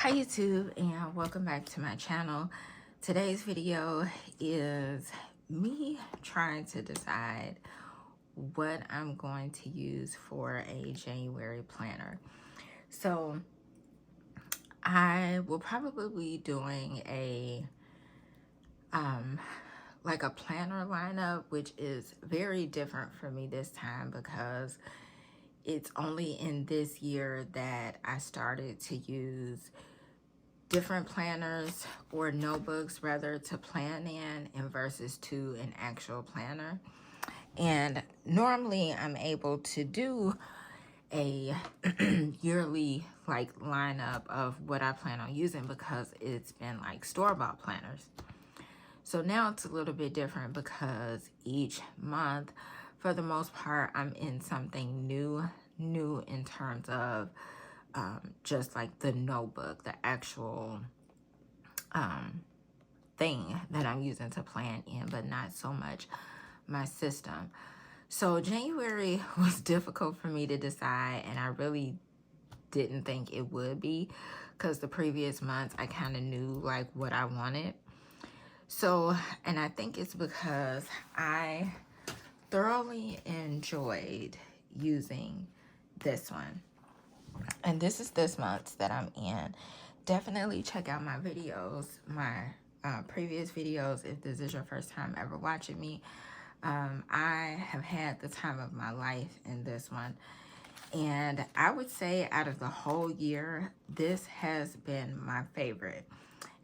Hi YouTube, and welcome back to my channel. Today's video is me trying to decide what I'm going to use for a January planner. So I will probably be doing a like a planner lineup, which is very different for me this time because it's only in this year that I started to use different planners or notebooks rather to plan in and versus to an actual planner. And normally I'm able to do a yearly like lineup of what I plan on using because it's been like store-bought planners. So now it's a little bit different because each month, for the most part, I'm in something new in terms of just like the notebook, the actual thing that I'm using to plan in, but not so much my system. So January was difficult for me to decide, and I really didn't think it would be because the previous months I kind of knew like what I wanted. So, and I think it's because I thoroughly enjoyed using this one. And this is this month that I'm in. Definitely check out my videos, my previous videos if this is your first time ever watching me. I have had the time of my life in this one. And I would say out of the whole year, this has been my favorite.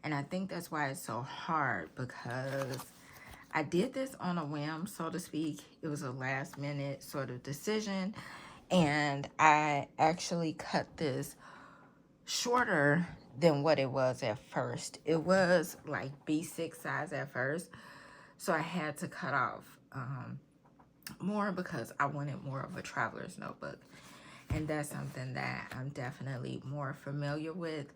And I think that's why it's so hard because I did this on a whim, so to speak. It was a last minute sort of decision. And I actually cut this shorter than what it was at first. It was like B6 size at first. So I had to cut off more because I wanted more of a traveler's notebook. And that's something that I'm definitely more familiar with,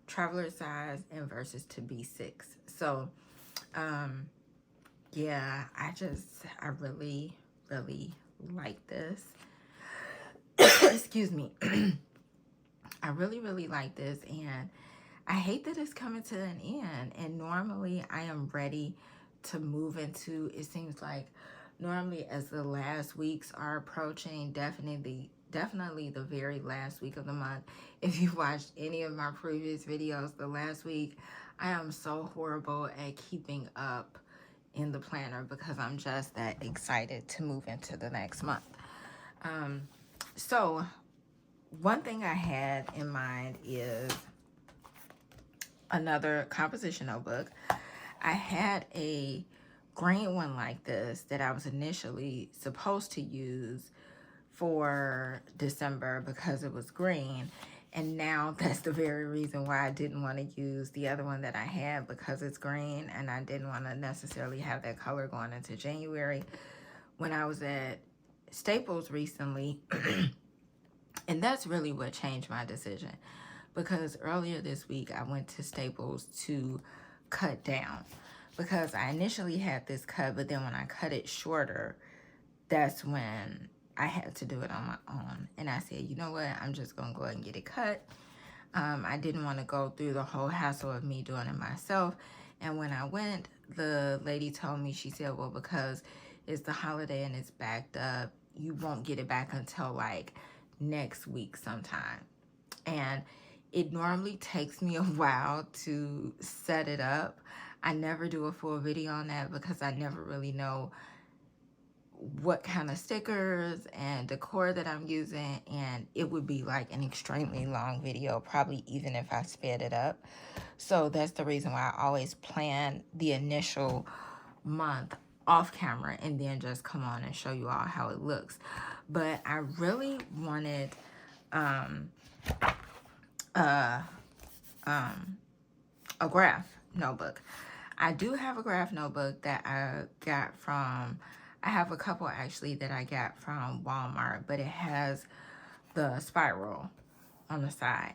traveler size and versus to B6. So, yeah, I really, really like this. Excuse me. I really, really like this, and I hate that it's coming to an end. And normally I am ready to move into, it seems like normally as the last weeks are approaching, definitely the very last week of the month. If you watched any of my previous videos, the last week, I am so horrible at keeping up in the planner because I'm just that excited to move into the next month. So one thing I had in mind is another composition notebook. I had a green one like this that I was initially supposed to use for December because it was green. And now that's the very reason why I didn't want to use the other one that I had because it's green and I didn't want to necessarily have that color going into January. When I was at Staples recently, and that's really what changed my decision because earlier this week I went to Staples to cut down because I initially had this cut, but then when I cut it shorter, that's when I had to do it on my own. And I said, you know what, I'm just gonna go ahead and get it cut. I didn't want to go through the whole hassle of me doing it myself. And when I went, the lady told me, she said, well, because it's the holiday and it's backed up, you won't get it back until like next week sometime. And it normally takes me a while to set it up. I never do a full video on that because I never really know what kind of stickers and decor that I'm using, and it would be like an extremely long video, probably even if I sped it up. So that's the reason why I always plan the initial month off camera and then just come on and show you all how it looks. But I really wanted a graph notebook. I do have a graph notebook that I got from, I have a couple actually that I got from Walmart, but it has the spiral on the side.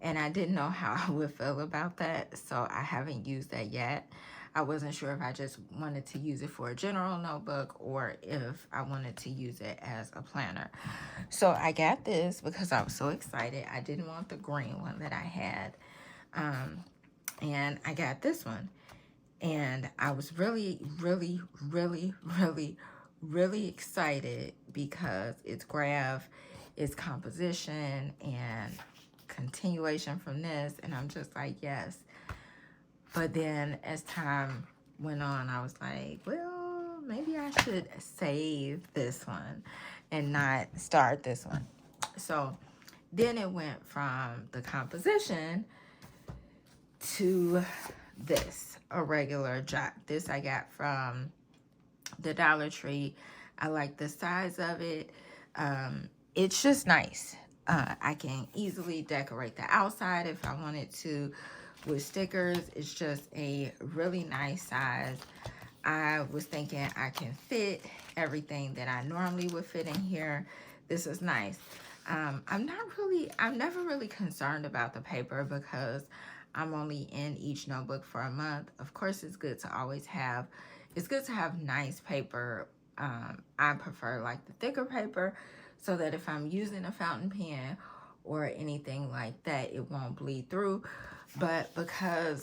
And I didn't know how I would feel about that, so I haven't used that yet. I wasn't sure if I just wanted to use it for a general notebook or if I wanted to use it as a planner. So I got this because I was so excited. I didn't want the green one that I had. And I got this one. And I was really, really, really, really, really excited because it's graph, it's composition, and continuation from this. And I'm just like, yes. But then as time went on, I was like, well, maybe I should save this one and not start this one. So then it went from the composition to this, a regular jot. This I got from the Dollar Tree. I like the size of it. It's just nice. I can easily decorate the outside if I wanted to with stickers. It's just a really nice size. I was thinking I can fit everything that I normally would fit in here. This is nice. I'm never really concerned about the paper because I'm only in each notebook for a month. Of course, it's good to have nice paper. I prefer like the thicker paper so that if I'm using a fountain pen or anything like that, it won't bleed through. But because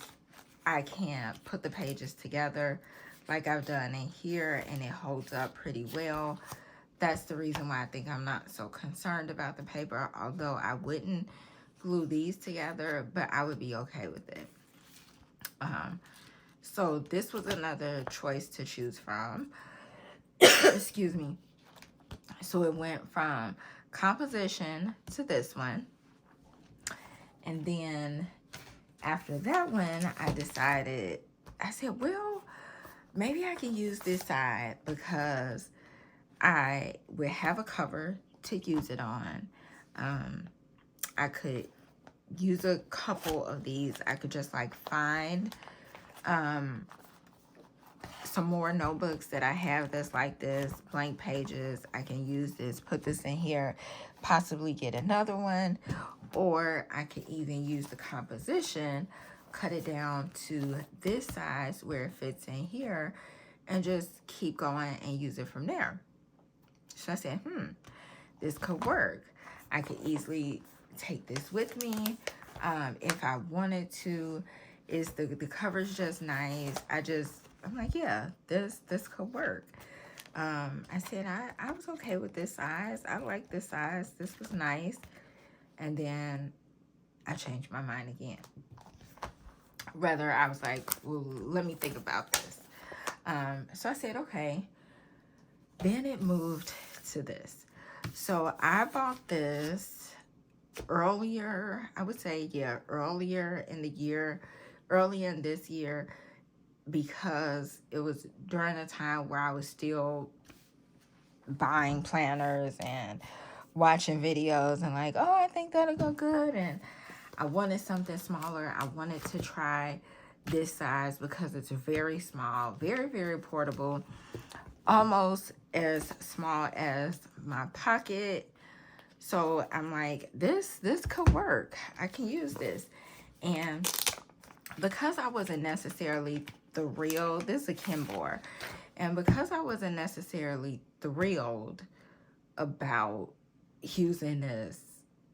I can put the pages together like I've done in here and it holds up pretty well, that's the reason why I think I'm not so concerned about the paper, although I wouldn't glue these together, but I would be okay with it. So this was another choice to choose from. Excuse me. So it went from composition to this one. And then after that one, I said, well, maybe I can use this side because I would have a cover to use it on. I could use a couple of these. I could just like find some more notebooks that I have that's like this, blank pages. I can use this, put this in here, possibly get another one, or I could even use the composition, cut it down to this size where it fits in here, and just keep going and use it from there. So I said, this could work. I could easily take this with me if I wanted to. The cover's just nice. I'm like, yeah, this could work. I said I was okay with this size. I like this size. This was nice. And then I changed my mind again. Rather, I was like, well, let me think about this. So I said, okay. Then it moved to this. So I bought this earlier, I would say, yeah, earlier in this year, because it was during a time where I was still buying planners and watching videos and like, oh, I think that'll go good. And I wanted something smaller. I wanted to try this size because it's very small, very, very portable, almost as small as my pocket. So I'm like, this could work. I can use this. And because I wasn't necessarily this is a Kenmore, and because I wasn't necessarily thrilled about using this,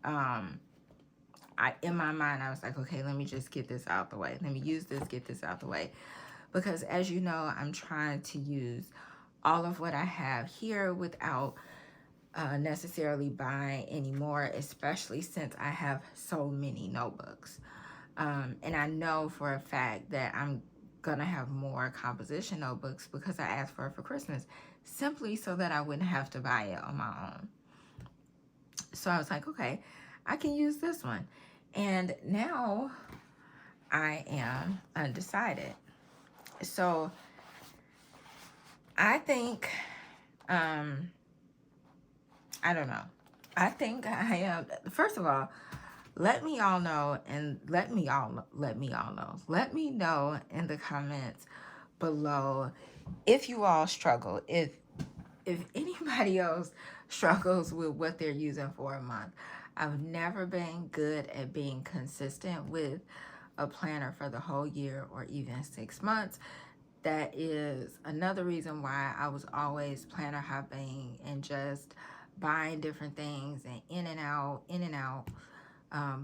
in my mind, I was like, okay, let me just get this out the way. Let me use this, get this out the way. Because as you know, I'm trying to use all of what I have here without necessarily buying anymore, especially since I have so many notebooks. And I know for a fact that I'm gonna have more composition notebooks because I asked for it for Christmas, simply so that I wouldn't have to buy it on my own. So I was like, okay, I can use this one. And now I am undecided. So I think, I don't know. I think I am, first of all, let me know in the comments below if you all struggle, if anybody else struggles with what they're using for a month. I've never been good at being consistent with a planner for the whole year or even 6 months. That is another reason why I was always planner hopping and just buying different things and in and out.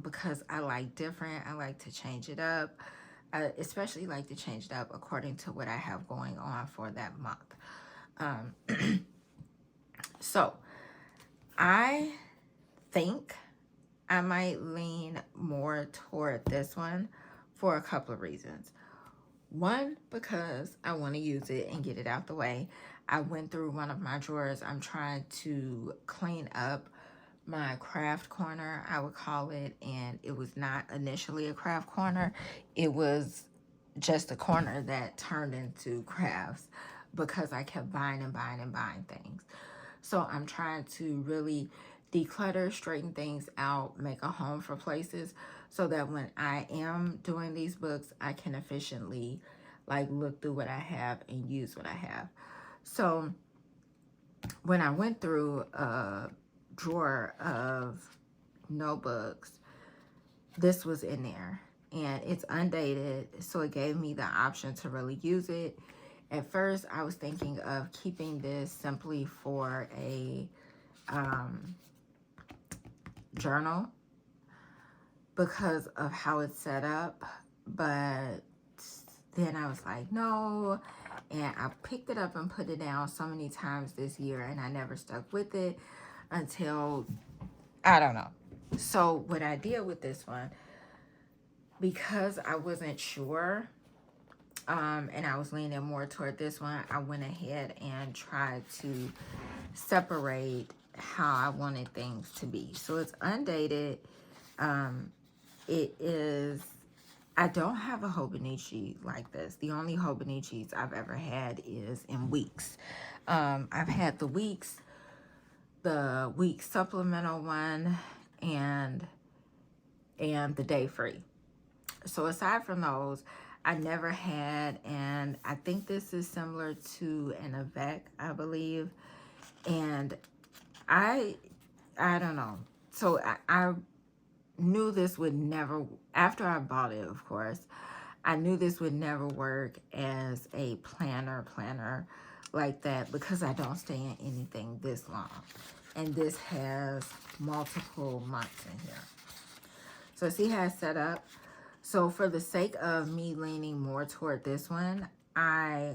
because I like different. I like to change it up. I especially like to change it up according to what I have going on for that month. Um, so I think I might lean more toward this one for a couple of reasons. One, because I want to use it and get it out the way. I went through one of my drawers. I'm trying to clean up my craft corner, I would call it, and it was not initially a craft corner. It was just a corner that turned into crafts because I kept buying and buying and buying things. So I'm trying to really declutter, straighten things out, make a home for places so that when I am doing these books, I can efficiently like look through what I have and use what I have. So when I went through a drawer of notebooks, this was in there and it's undated, so it gave me the option to really use it. At first I was thinking of keeping this simply for a journal because of how it's set up, but then I was like, no. And I picked it up and put it down so many times this year, and I never stuck with it until, I don't know. So what I did with this one, because I wasn't sure, and I was leaning more toward this one, I went ahead and tried to separate how I wanted things to be. So it's undated. It is, I don't have a Hobonichi like this. The only Hobonichis I've ever had is in weeks. I've had the week supplemental one, and the day free. So aside from those, I never had, and I think this is similar to an Avec, I believe. And I don't know. So I knew this would never, after I bought it, of course, I knew this would never work as a planner like that because I don't stay in anything this long. And this has multiple months in here. So see how it's set up? So for the sake of me leaning more toward this one, I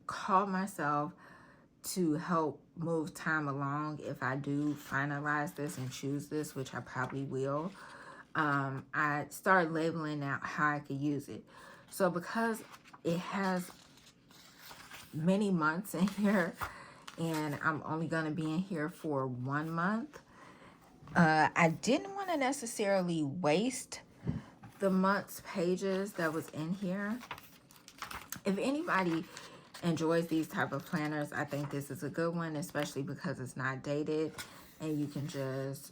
called myself to help move time along if I do finalize this and choose this, which I probably will. I started labeling out how I could use it. So because it has many months in here and I'm only going to be in here for 1 month, I didn't want to necessarily waste the month's pages that was in here. If anybody enjoys these type of planners, I think this is a good one, especially because it's not dated and you can just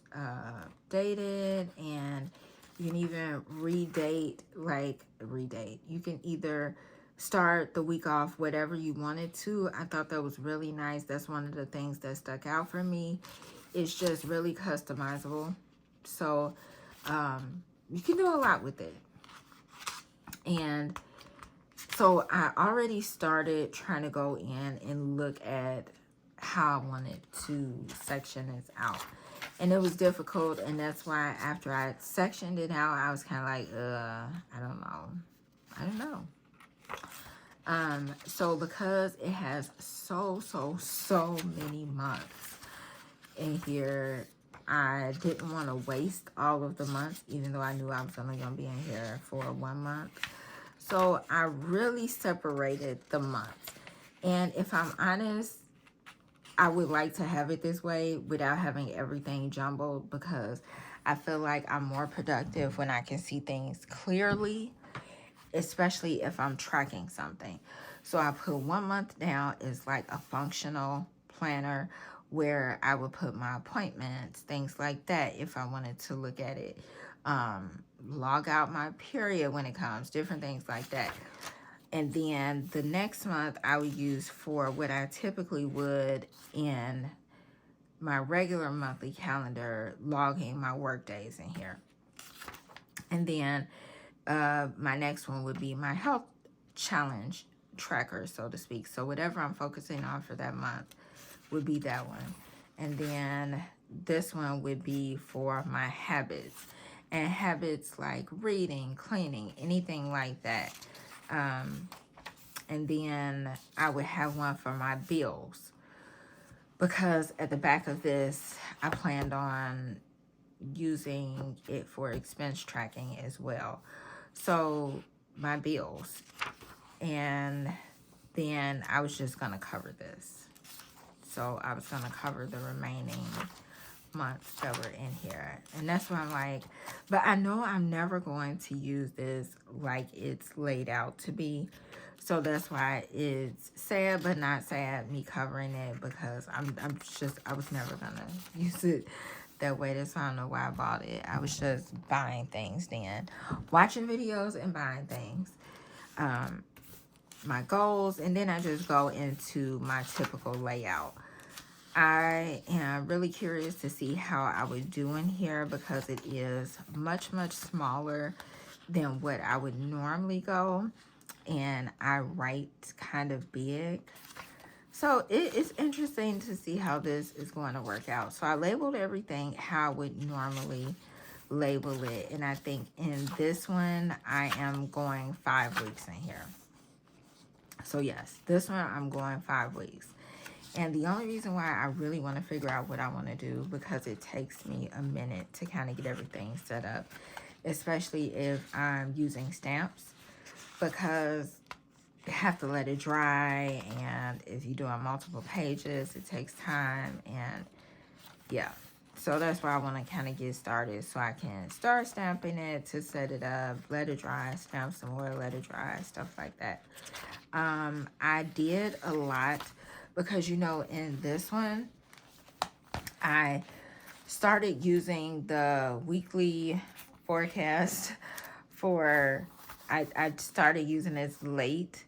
date it, and you can even redate. You can either start the week off whatever you wanted to. I thought that was really nice. That's one of the things that stuck out for me. It's just really customizable, so you can do a lot with it. And so I already started trying to go in and look at how I wanted to section this out. And it was difficult, and that's why after I sectioned it out, I was kind of like, I don't know. So because it has so many months in here, I didn't want to waste all of the months, even though I knew I was only going to be in here for 1 month. So I really separated the months. And if I'm honest, I would like to have it this way without having everything jumbled, because I feel like I'm more productive when I can see things clearly, especially if I'm tracking something. So I put 1 month down as like a functional planner where I would put my appointments, things like that, if I wanted to look at it. Log out my period when it comes, different things like that. And then the next month I would use for what I typically would in my regular monthly calendar, logging my work days in here. And then my next one would be my health challenge tracker, so to speak. So whatever I'm focusing on for that month would be that one. And then this one would be for my habits. and habits like reading, cleaning, anything like that. And then I would have one for my bills, because at the back of this, I planned on using it for expense tracking as well. So my bills, and then I was just gonna cover this. So I was gonna cover the remaining months that were in here. And that's why I'm like, but I know I'm never going to use this like it's laid out to be. So that's why it's sad, but not sad, me covering it, because I was never gonna use it that way. That's why I don't know why I bought it. I was just buying things then, watching videos and buying things. My goals, and then I just go into my typical layout. I am really curious to see how I would do in here, because it is much, much smaller than what I would normally go. And I write kind of big. So it's interesting to see how this is going to work out. So I labeled everything how I would normally label it. And I think in this one, I am going 5 weeks in here. So yes, this one I'm going 5 weeks. And the only reason why I really want to figure out what I want to do, because it takes me a minute to kind of get everything set up, especially if I'm using stamps, because you have to let it dry, and if you're doing multiple pages, it takes time, and yeah. So that's why I want to kind of get started, so I can start stamping it to set it up, let it dry, stamp some more, let it dry, stuff like that. I did a lot, because you know, in this one, I started using the weekly forecast for, I started using this late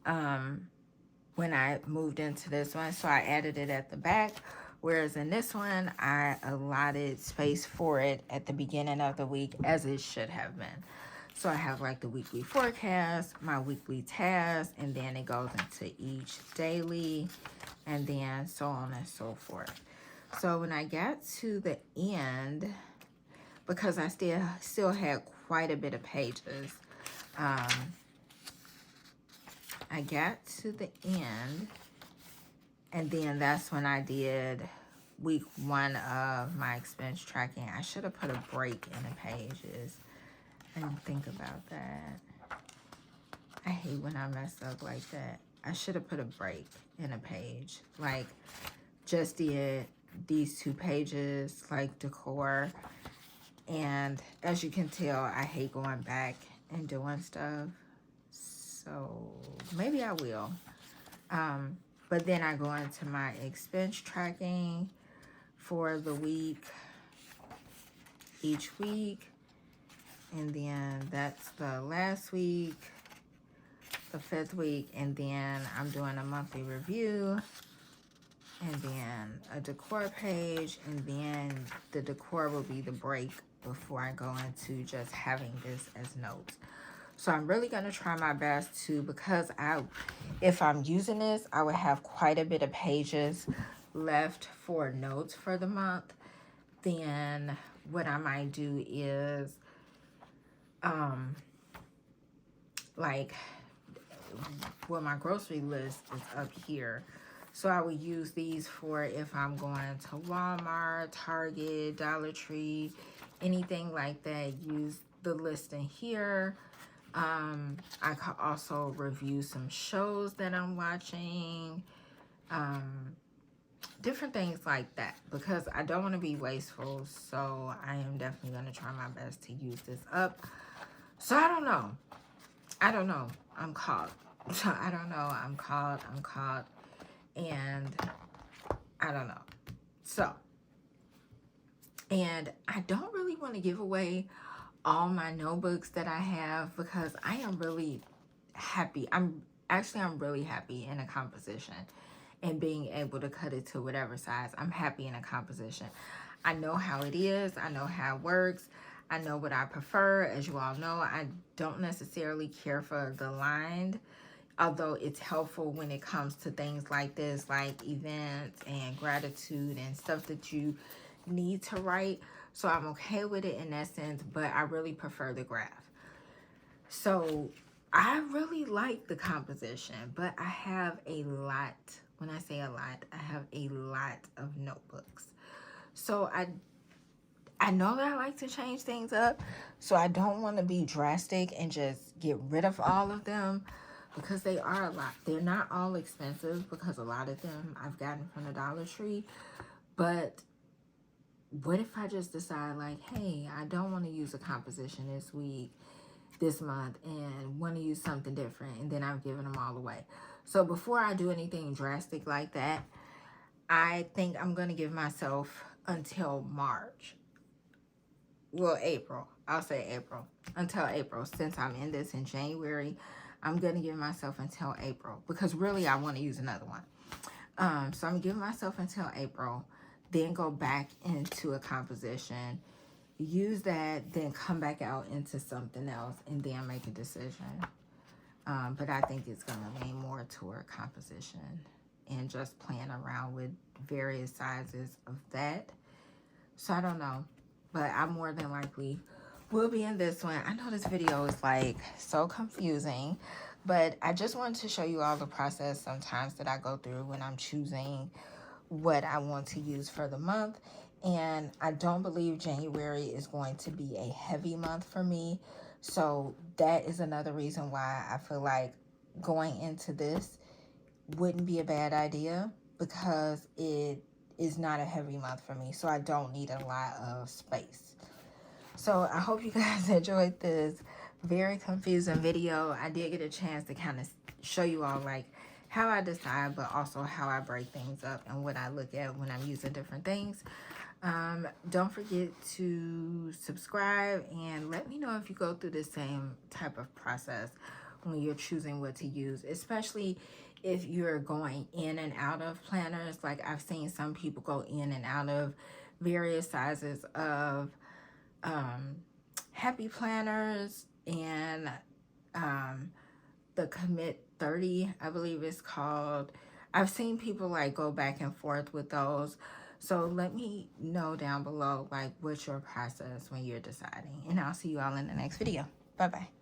when I moved into this one, so I added it at the back, whereas in this one, I allotted space for it at the beginning of the week, as it should have been. So I have like the weekly forecast, my weekly task, and then it goes into each daily, and then so on and so forth. So when I got to the end, because I still had quite a bit of pages, I got to the end, and then that's when I did week 1 of my expense tracking. I should have put a break in the pages. I didn't think about that. I hate when I mess up like that. I should have put a break in a page. Like, just did these 2 pages, like decor. And as you can tell, I hate going back and doing stuff. So maybe I will. But then I go into my expense tracking for the week, each week. And then that's the last week, the 5th week, and then I'm doing a monthly review, and then a decor page, and then the decor will be the break before I go into just having this as notes. So I'm really going to try my best to, because if I'm using this, I would have quite a bit of pages left for notes for the month. Then what I might do is like, well, my grocery list is up here, so I would use these for if I'm going to Walmart, Target, Dollar Tree, anything like that. Use the list in here. I could also review some shows that I'm watching, different things like that, because I don't want to be wasteful. So I am definitely going to try my best to use this up. So I don't know. I'm caught. So I don't know. I'm caught. And I don't know. So, and I don't really want to give away all my notebooks that I have, because I am really happy. I'm really happy in a composition and being able to cut it to whatever size. I'm happy in a composition. I know how it is. I know how it works. I know what I prefer. As you all know, I don't necessarily care for the lined, although it's helpful when it comes to things like this, like events and gratitude and stuff that you need to write. So I'm okay with it in that sense, but I really prefer the graph. So I really like the composition, but I have a lot. When I say a lot, I have a lot of notebooks. So I know that I like to change things up, so I don't want to be drastic and just get rid of all of them because they are a lot. They're not all expensive because a lot of them I've gotten from the Dollar Tree, but what if I just decide like, hey, I don't want to use a composition this month, and want to use something different, and then I've given them all away. So before I do anything drastic like that, I think I'm going to give myself until March. Well, April. I'll say April. Until April. Since I'm in this in January, I'm going to give myself until April. Because really, I want to use another one. So I'm giving myself until April. Then go back into a composition. Use that. Then come back out into something else. And then make a decision. But I think it's going to lean more toward composition. And just playing around with various sizes of that. So I don't know. But I more than likely will be in this one. I know this video is like so confusing, but I just wanted to show you all the process sometimes that I go through when I'm choosing what I want to use for the month. And I don't believe January is going to be a heavy month for me. So that is another reason why I feel like going into this wouldn't be a bad idea, because it is not a heavy month for me, so I don't need a lot of space. So I hope you guys enjoyed this very confusing video. I did get a chance to kind of show you all like how I decide, but also how I break things up and what I look at when I'm using different things. Don't forget to subscribe and let me know if you go through the same type of process when you're choosing what to use, especially if you're going in and out of planners. Like I've seen some people go in and out of various sizes of happy planners, and the Commit 30, I believe it's called. I've seen people like go back and forth with those. So let me know down below like what's your process when you're deciding, and I'll see you all in the next video. Bye bye.